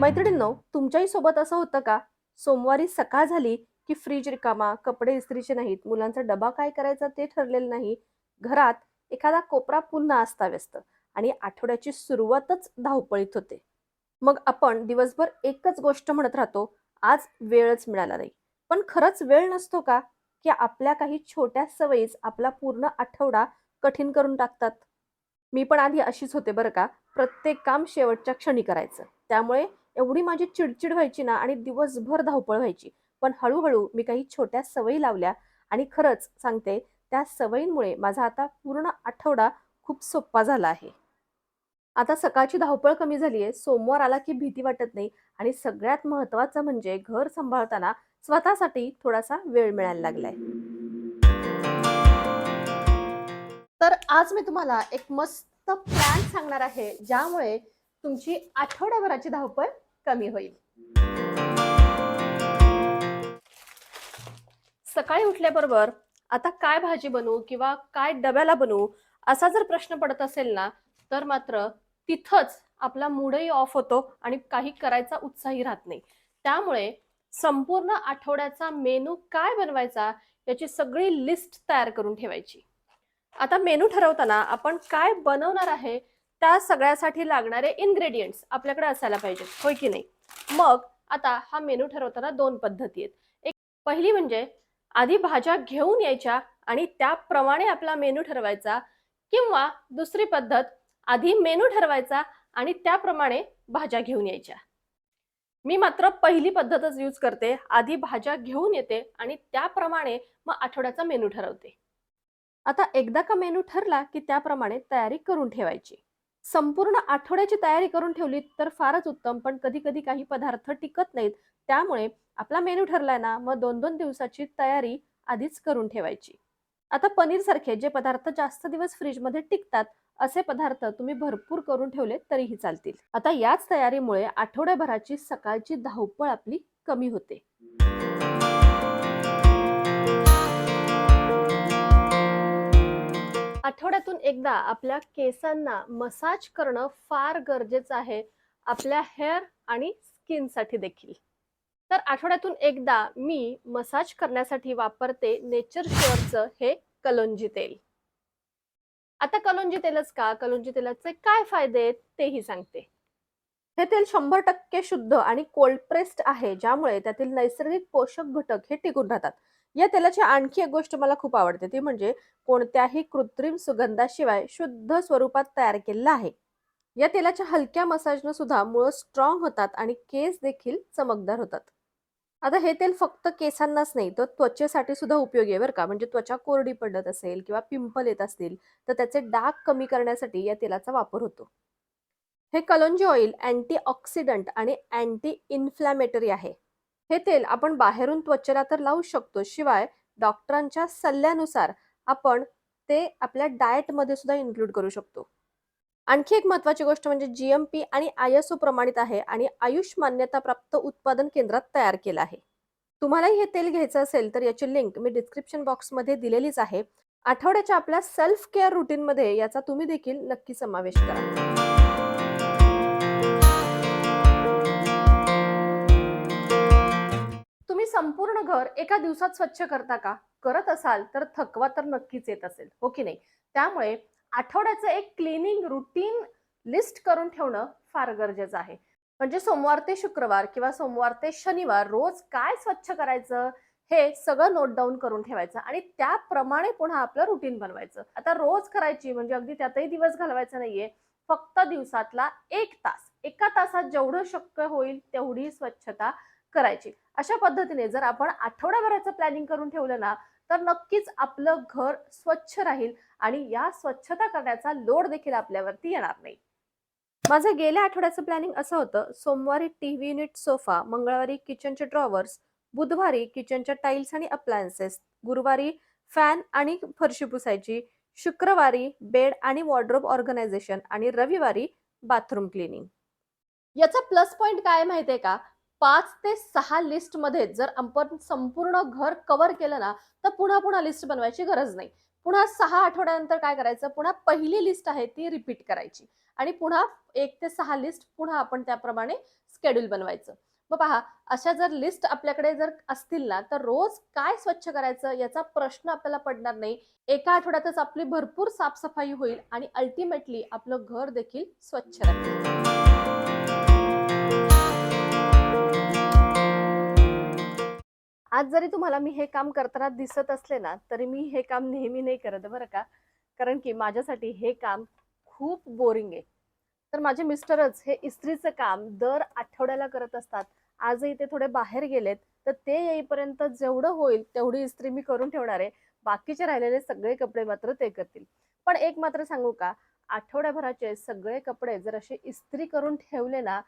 मैत्रिणींनो, तुमच्याही सोबत असं होतं का? सोमवारी सकाळ झाली की फ्रीज रिकामा, कपडे इस्त्रीचे नाहीत, मुलांचा डबा काय करायचा ते ठरलेलं नाही. घरात एखादा कोपरा पुन्हा अस्ताव्यस्त आणि आठवड्याची सुरुवातच धावपळीत होते. मग आपण दिवसभर एकच गोष्ट म्हणत राहतो, आज वेळच मिळाला नाही. पण खरंच वेळ नसतो का? की आपल्या काही छोट्या सवयीच आपला पूर्ण आठवडा कठीण करून टाकतात? मी पण आधी अशीच होते बरं का. प्रत्येक काम शेवटच्या क्षणी करायचं. त्यामुळे एवढी माझी चिडचिड व्हायची ना आणि दिवसभर धावपळ व्हायची. पण हळू-हळू मी काही छोट्या सवयी लावल्या आणि खरंच सांगते, त्या सवयींमुळे माझा आता पूर्ण आठवडा खूप सोप्पा झाला आहे. आता सकाळची धावपळ कमी झाली आहे. सोमवार आला की भीती वाटत नाही आणि सगळ्यात महत्त्वाचं म्हणजे घर सांभाळताना स्वतःसाठी थोडासा वेळ मिळायला लागलाय. तर आज मी तुम्हाला एक मस्त प्लॅन सांगणार आहे, ज्यामुळे तुमची आठवड्याभराची धावपळ कमी होईल. सकाळी उठल्याबरोबर आता काय भाजी बनवू किंवा काय डब्याला बनवू असा जर प्रश्न पडत असेल ना, तर मात्र तिथंच आपला मूडही ऑफ होतो आणि काही करायचा उत्साही राहत नाही. त्यामुळे संपूर्ण आठवड्याचा मेनू काय बनवायचा याची सगळी लिस्ट तयार करून ठेवायची. आता मेनू ठरवताना आपण काय बनवणार आहे त्या सगळ्यासाठी लागणारे इन्ग्रेडियंट्स आपल्याकडे असायला पाहिजेत, होय की नाही? मग आता हा मेनू ठरवताना दोन पद्धती आहेत. एक पहिली म्हणजे आधी भाज्या घेऊन यायच्या आणि त्याप्रमाणे आपला मेनू ठरवायचा, किंवा दुसरी पद्धत आधी मेनू ठरवायचा आणि त्याप्रमाणे भाज्या घेऊन यायच्या. मी मात्र पहिली पद्धतच यूज करते. आधी भाज्या घेऊन येते आणि त्याप्रमाणे मग आठवड्याचा मेनू ठरवते. आता एकदा का मेनू ठरला की त्याप्रमाणे तयारी करून ठेवायची. संपूर्ण आठवड्याची तयारी करून ठेवली तर फारच उत्तम, पण कधी-कधी काही पदार्थ टिकत नाहीत. त्यामुळे आपला मेनू ठरलाय ना, मग 2-2 दिवसाची तयारी आधीच करून ठेवायची. आता पनीरसारखे जे पदार्थ जास्त दिवस फ्रिजमध्ये टिकतात, असे पदार्थ तुम्ही भरपूर करून ठेवले तरीही चालतील. आता याच तयारीमुळे आठवड्याभराची सकाळची धावपळ आपली कमी होते. आठवड्यातून एकदा आपल्या केसांना मसाज करणं फार गरजेचं आहे, आपल्या हेअर आणि स्किनसाठी देखील. तर आठवड्यातून एकदा मी मसाज करण्यासाठी वापरते नेचर शुअरचं हे कलोंजी तेल. आता कलोंजी तेलच का? कलोंजी तेलाचे काय फायदे आहेत तेही सांगते. हे तेल 100% शुद्ध आणि कोल्ड प्रेस्ड आहे, ज्यामुळे त्यातील नैसर्गिक पोषक घटक हे टिकून राहतात. या तेलाची आणखी एक गोष्ट मला खूप आवडते, ती म्हणजे कोणत्याही कृत्रिम सुगंधाशिवाय शुद्ध स्वरूपात तयार केलेलं आहे. या तेलाच्या हलक्या मसाजनं सुद्धा मुळं स्ट्रॉंग होतात आणि केस देखील चमकदार होतात. आता हे तेल फक्त केसांनाच नाही, तर त्वचेसाठी सुद्धा उपयोगी आहे बरं का. म्हणजे त्वचा कोरडी पडत असेल किंवा पिंपल येत असतील, तर त्याचे डाग कमी करण्यासाठी या तेलाचा वापर होतो. हे कलोंजी ऑइल अँटीऑक्सिडंट आणि अँटी इन्फ्लॅमेटरी आहे. हे तेल आपण बाहेरून त्वचेला तर लावू शकतो, शिवाय डॉक्टरांच्या सल्ल्यानुसार आपण ते आपल्या डाएटमध्ये सुद्धा इन्क्लूड करू शकतो. आणखी एक महत्त्वाची गोष्ट म्हणजे जी-एम-पी आणि आय-एस-ओ प्रमाणित आहे आणि आयुष मान्यताप्राप्त उत्पादन केंद्रात तयार केलं आहे. तुम्हालाही हे तेल घ्यायचं असेल तर याची लिंक मी डिस्क्रिप्शन बॉक्समध्ये दिलेलीच आहे. आठवड्याच्या आपल्या सेल्फ केअर रूटीनमध्ये याचा तुम्ही देखील नक्की समावेश करा. तुम्ही संपूर्ण घर एका दिवसात स्वच्छ करता का? करत असाल तर थकवा तर नक्कीच येत असेल, हो की नाही? त्यामुळे आठवड्याचं एक क्लीनिंग रुटीन लिस्ट करून ठेवणं फार गरजेचं आहे. म्हणजे सोमवार ते शुक्रवार किंवा सोमवार ते शनिवार रोज काय स्वच्छ करायचं हे सगळं नोट डाउन करून ठेवायचं आणि त्याप्रमाणे पुन्हा आपलं रुटीन बनवायचं. आता रोज करायची म्हणजे अगदी त्यातही दिवस घालवायचा नाहीये. फक्त दिवसातला 1 तास, एका तासात जेवढं शक्य होईल तेवढी स्वच्छता करायची. अशा पद्धतीने जर आपण आठवड्याभराचं प्लॅनिंग करून ठेवलं ना, तर नक्कीच आपलं घर स्वच्छ राहील आणि या स्वच्छता करण्याचा लोड देखील आपल्यावरती येणार नाही. माझं गेल्या आठवड्याचं प्लॅनिंग असं होतं: सोमवारी टीव्ही युनिट, सोफा; मंगळवारी किचनचे ड्रॉवर्स; बुधवारी किचनच्या टाइल्स आणि अप्लायन्सेस; गुरुवारी फॅन आणि फरशी पुसायची; शुक्रवारी बेड आणि वॉर्डरोब ऑर्गनायझेशन आणि रविवारी बाथरूम क्लिनिंग. याचा प्लस पॉइंट काय माहितीये का? 5 ते 6 लिस्टमध्ये जर आपण संपूर्ण घर कव्हर केलं ना, तर पुन्हा-पुन्हा लिस्ट बनवायची गरज नाही. पुन्हा 6 आठवड्यानंतर काय करायचं, पुन्हा पहिली लिस्ट आहे ती रिपीट करायची आणि पुन्हा 1 ते 6 लिस्ट पुन्हा आपण त्याप्रमाणे शेड्यूल बनवायचं. मग पहा, अशा जर लिस्ट आपल्याकडे जर असतील ना, तर रोज काय स्वच्छ करायचं याचा प्रश्न आपल्याला पडणार नाही. एका आठवड्यातच आपली भरपूर साफ-सफाई होईल आणि अल्टिमेटली आपलं घर देखील स्वच्छ राहील. आज जरी तुम्हाला मी हे काम करताना दिसत असले ना, तरी मी हे काम नेहमी नाही करत बरं का. कारण की माझ्यासाठी हे काम खूप बोरिंग आहे. तर माझे मिस्टरच हे इस्त्रीचं काम दर आठवड्याला करत असतात. आजही ते थोडे बाहेर गेलेत, तर ते येईपर्यंत जेवढं होईल तेवढी इस्त्री मी करून ठेवणार आहे. बाकीचे राहिलेले सगळे कपडे मात्र ते करतील. पण एक मात्र सांगू का, आठवड्याभराचे सगळे कपडे जर असे इस्त्री करून ठेवले ना,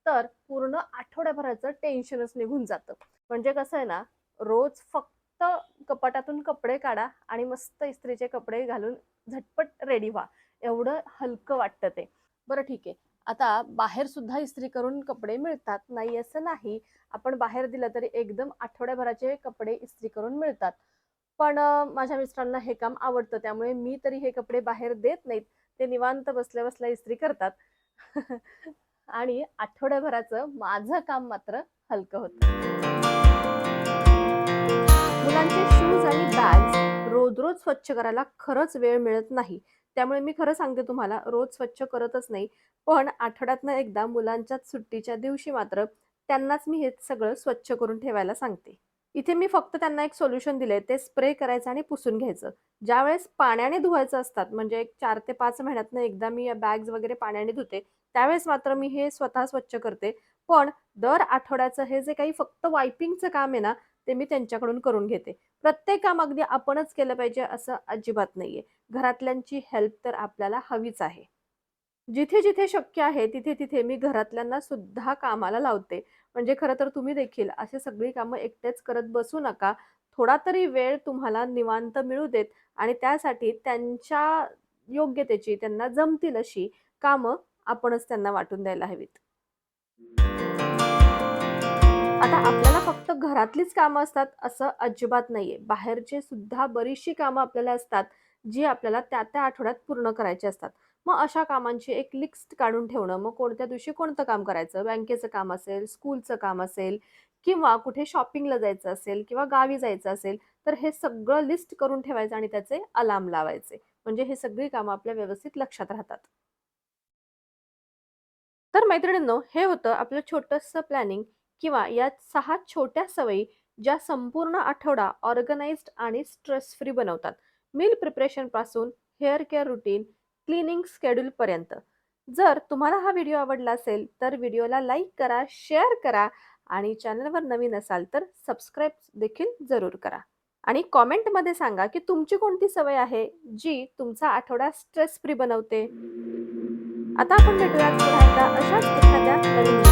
तर पूर्ण आठवड्याभराचं टेन्शनच निघून जातं. म्हणजे कसं आहे ना, रोज फक्त कपाटातून कपडे काढा आणि मस्त इस्त्रीचे कपडे घालून झटपट रेडी व्हा. एवढं हलकं वाटतं ते. बरं ठीक आहे. आता बाहेर सुद्धा इस्त्री करून कपडे मिळतात, नाही असं नाही. आपण बाहेर दिलं तरी एकदम आठवड्याभराचे कपडे इस्त्री करून मिळतात. पण माझ्या मिस्टरांना हे काम आवडतं, त्यामुळे मी तरी हे कपडे बाहेर देत नाहीत. ते निवांत बसल्या-बसल्या इस्त्री करतात. आणि आठवड्याभराचं माझं काम मात्र हलकं होतं. मुलांचे शूज आणि बॅग्स रोज-रोज स्वच्छ करायला खरंच वेळ मिळत नाही. त्यामुळे मी खरं सांगते तुम्हाला रोज स्वच्छ करतच नाही. पण आठवड्यातनं एकदा मुलांच्या सुट्टीच्या दिवशी मात्र त्यांनाच मी हे सगळं स्वच्छ करून ठेवायला सांगते. इथे मी फक्त त्यांना एक सोल्युशन दिलंय, ते स्प्रे करायचं आणि पुसून घ्यायचं. ज्यावेळेस पाण्याने धुवायचं असतात, म्हणजे एक 4 ते 5 महिन्यातनं एकदा मी या बॅग्स वगैरे पाण्याने धुते. त्यावेळेस मात्र मी हे स्वतः स्वच्छ करते. पण दर आठवड्याचं हे जे काही फक्त वायपिंगचं काम आहे ना, ते मी त्यांच्याकडून करून घेते. प्रत्येक काम अगदी आपणच केलं पाहिजे असं अजिबात नाहीये. घरातल्यांची हेल्प तर आपल्याला हवीच आहे. जिथे-जिथे शक्य आहे, तिथे-तिथे मी घरातल्यांना सुद्धा कामाला लावते. म्हणजे खरं तर तुम्ही देखील अशी सगळी कामं एकटेच करत बसू नका. थोडा तरी वेळ तुम्हाला निवांत मिळू देत आणि त्यासाठी त्यांच्या योग्यतेची, त्यांना जमतील अशी कामं आपणच त्यांना वाटून द्यायला हवीत. आता आपल्याला फक्त घरातलीच कामं असतात असं अजिबात नाहीये. बाहेरची सुद्धा बरीचशी कामं आपल्याला असतात, जी आपल्याला त्या-त्या आठवड्यात पूर्ण करायची असतात. मग अशा कामांची एक लिस्ट काढून ठेवणं, मग कोणत्या दिवशी कोणतं काम करायचं, बँकेचं काम असेल, स्कूलचं काम असेल किंवा कुठे शॉपिंगला जायचं असेल किंवा गावी जायचं असेल, तर हे सगळं लिस्ट करून ठेवायचं आणि त्याचे अलार्म लावायचे. म्हणजे हे सगळी कामं आपल्या व्यवस्थित लक्षात राहतात. तर मैत्रिणींनो, हे होतं आपलं छोटंसं प्लॅनिंग किंवा या 6 छोट्या सवयी, ज्या संपूर्ण आठवडा ऑर्गनाइज्ड आणि स्ट्रेस फ्री बनवतात. मील प्रिपरेशनपासून हेअर केअर रूटीन, क्लीनिंग शेड्यूलपर्यंत. जर तुम्हाला हा व्हिडिओ आवडला असेल, तर व्हिडिओला लाईक करा, शेअर करा आणि चॅनलवर नवीन असाल तर सबस्क्राईब देखील जरूर करा. आणि कॉमेंटमध्ये सांगा, की तुमची कोणती सवय आहे, जी तुमचा आठवडा स्ट्रेस फ्री बनवते. आता आपण भेटूयात पुन्हा एकदा अशाच एखाद्या नवीन